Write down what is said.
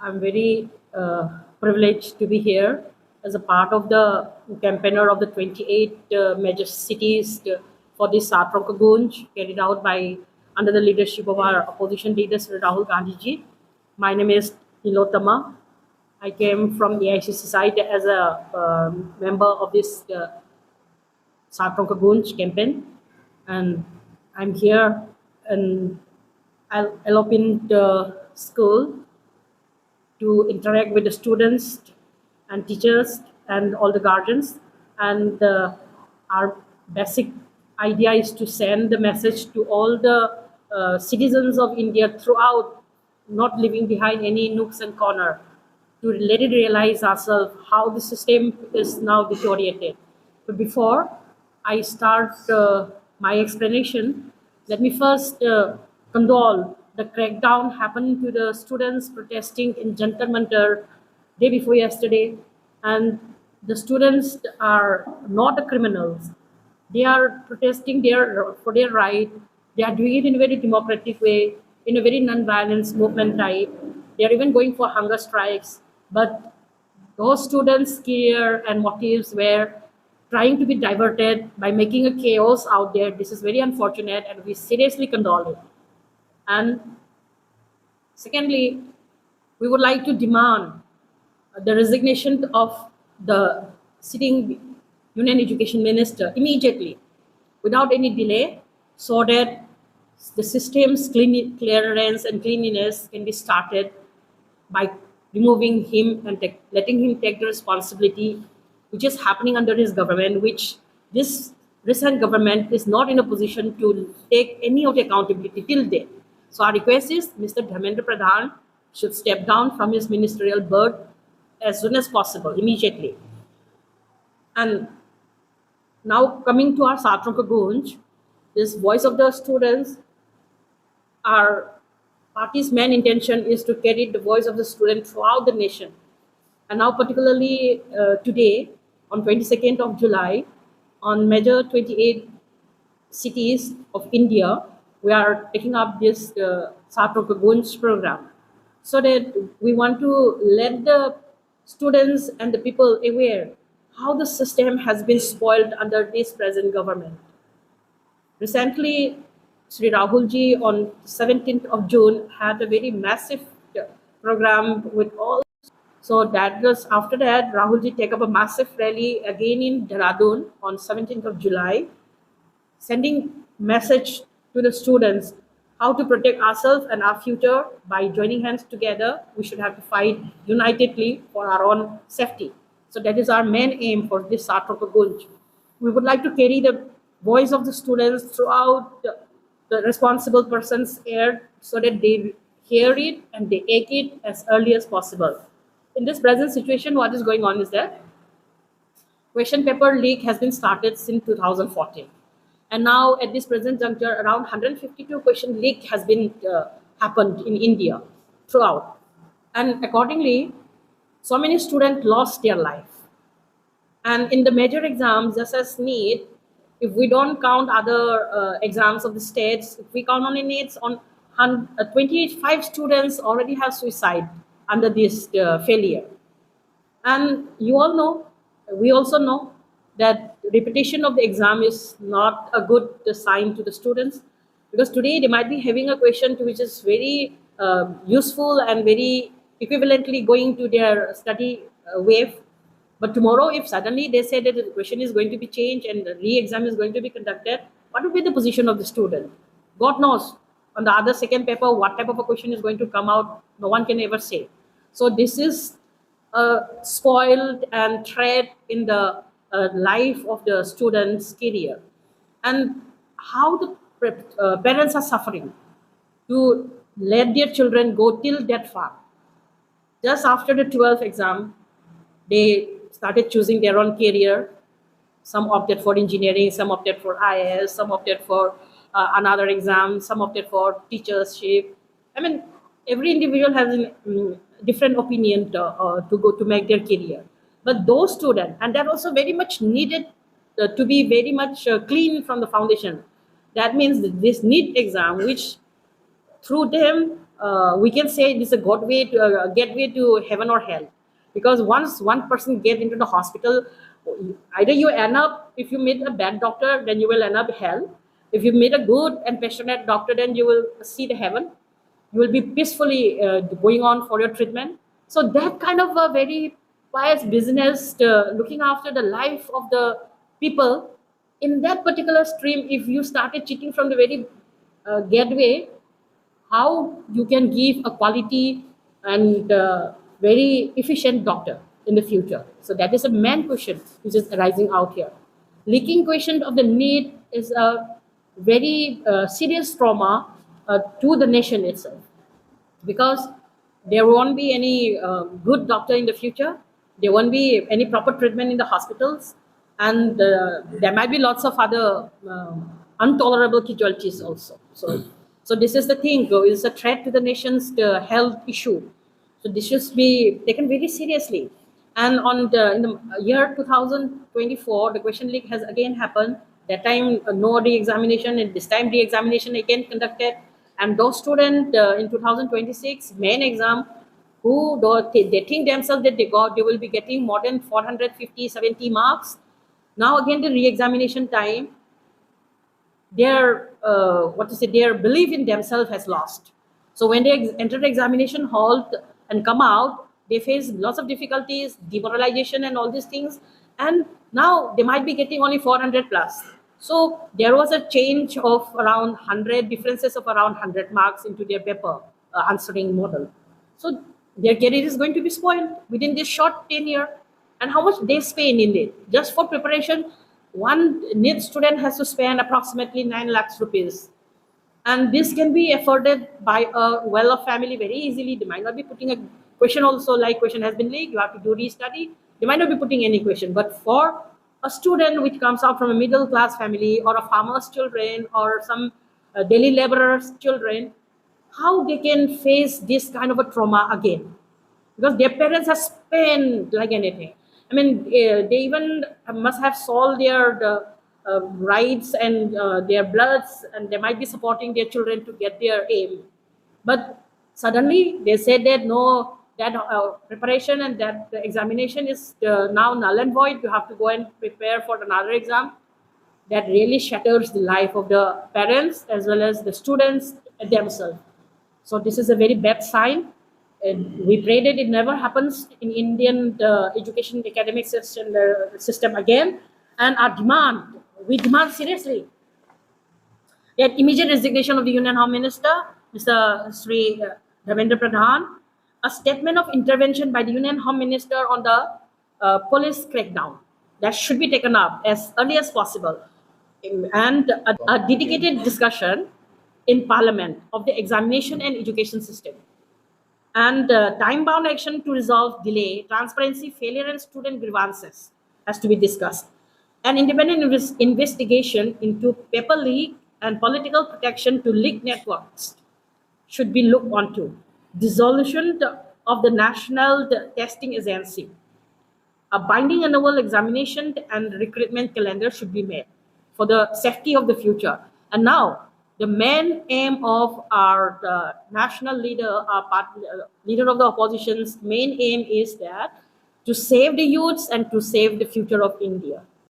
I'm very privileged to be here as a part of the campaigner of the 28 major cities for this Satronka Gunj carried out by under the leadership of our opposition leader Sri Rahul Gandhi ji. My name is Nilotama. I came from the AICC side as a member of this Satronka Gunj campaign, and I'm here in Alopin school to interact with the students and teachers and all the guardians. And our basic idea is to send the message to all the citizens of India throughout, not leaving behind any nooks and corner, to let it realize ourselves how the system is now deteriorated. But before I start my explanation, let me first condole the crackdown happened to the students protesting in Jantar Mantar day before yesterday. And the students are not the criminals. They are protesting for their right. They are doing it in a very democratic way, in a very non-violence movement type. They are even going for hunger strikes. But those students' career and motives were trying to be diverted by making a chaos out there. This is very unfortunate, and we seriously condole it. And secondly, we would like to demand the resignation of the sitting Union Education Minister immediately, without any delay, so that the system's clearance and cleanliness can be started by removing him and letting him take the responsibility which is happening under his government, which this recent government is not in a position to take any of the accountability till date. So our request is Mr. Dharmendra Pradhan should step down from his ministerial berth as soon as possible, immediately. And now coming to our Satronka Gunj, this voice of the students, our party's main intention is to carry the voice of the student throughout the nation. And now particularly today, on 22nd of July, on major 28 cities of India, we are taking up this Satronka Gunj program, so that we want to let the students and the people aware how the system has been spoiled under this present government. Recently, Sri Rahul ji on 17th of June had a very massive program with all. So that was after that, Rahul ji take up a massive rally again in Dehradun on 17th of July, sending message to the students how to protect ourselves and our future by joining hands together. We should have to fight unitedly for our own safety. So that is our main aim for this Satronka Gunj. We would like to carry the voice of the students throughout the responsible person's ear, so that they hear it and they take it as early as possible. In this present situation, what is going on is that question paper leak has been started since 2014. And now at this present juncture, around 152 question leak has been happened in India throughout. And accordingly, so many students lost their life. And in the major exams, just as NEET, if we don't count other exams of the states, if we count only NEETs, on 25 students already have suicide under this failure. And you all know, we also know that repetition of the exam is not a good sign to the students, because today they might be having a question which is very useful and very equivalently going to their study wave. But tomorrow, if suddenly they say that the question is going to be changed and the re-exam is going to be conducted, what will be the position of the student? God knows. On the other second paper, what type of a question is going to come out, no one can ever say. So this is spoiled and threat in the life of the student's career. And how the parents are suffering to let their children go till that far. Just after the 12th exam, they started choosing their own career. Some opted for engineering, some opted for IAS, some opted for another exam, some opted for teachership. I mean, every individual has a different opinion to go to make their career. But those students, and that also very much needed to be very much clean from the foundation. That means that this NEET exam, which through them we can say this is a gateway to heaven or hell, because once one person gets into the hospital, either you end up, if you meet a bad doctor, then you will end up hell. If you meet a good and passionate doctor, then you will see the heaven. You will be peacefully going on for your treatment. So that kind of a very pious business, looking after the life of the people in that particular stream, if you started cheating from the very gateway, how you can give a quality and very efficient doctor in the future. So that is a main question which is arising out here. Leaking question of the need is a very serious trauma to the nation itself, because there won't be any good doctor in the future. There won't be any proper treatment in the hospitals, and there might be lots of other intolerable casualties also. So this is the thing. It's a threat to the nation's health issue. So this should be taken very seriously. And in the year 2024, the question leak has again happened. That time, no re-examination, and this time re-examination again conducted. And those students in 2026 main exam, who they think themselves that they will be getting more than 450, 70 marks. Now again the re-examination time, their their belief in themselves has lost. So when they enter the examination hall and come out, they face lots of difficulties, demoralization, and all these things. And now they might be getting only 400 plus. So there was a change of around 100 differences of around 100 marks into their paper answering model. So their career is going to be spoiled within this short tenure. And how much they spend in it just for preparation? One NEET student has to spend approximately 9 lakhs rupees, and this can be afforded by a well-off family very easily. They might not be putting a question also, like question has been leaked, you have to do restudy. They might not be putting any question, but for a student which comes out from a middle class family, or a farmer's children, or some daily laborer's children, how they can face this kind of a trauma again, because their parents have spent like anything. I mean, they even must have sold their rights and their bloods, and they might be supporting their children to get their aim. But suddenly they said that no, that preparation and that the examination is now null and void. You have to go and prepare for another exam. That really shatters the life of the parents as well as the students themselves. So this is a very bad sign. And we pray that it never happens in Indian education academic system again. And we demand seriously that immediate resignation of the Union Home Minister, Mr. Sri Dharmendra Pradhan, a statement of intervention by the Union Home Minister on the police crackdown that should be taken up as early as possible, and a dedicated discussion in Parliament of the examination and education system, and time-bound action to resolve delay, transparency, failure, and student grievances has to be discussed. An independent investigation into paper leak and political protection to leak networks should be looked onto. Dissolution of the National Testing Agency. A binding annual examination and recruitment calendar should be made for the safety of the future. And now, the main aim of our national leader, leader of the opposition's main aim is that to save the youths and to save the future of India.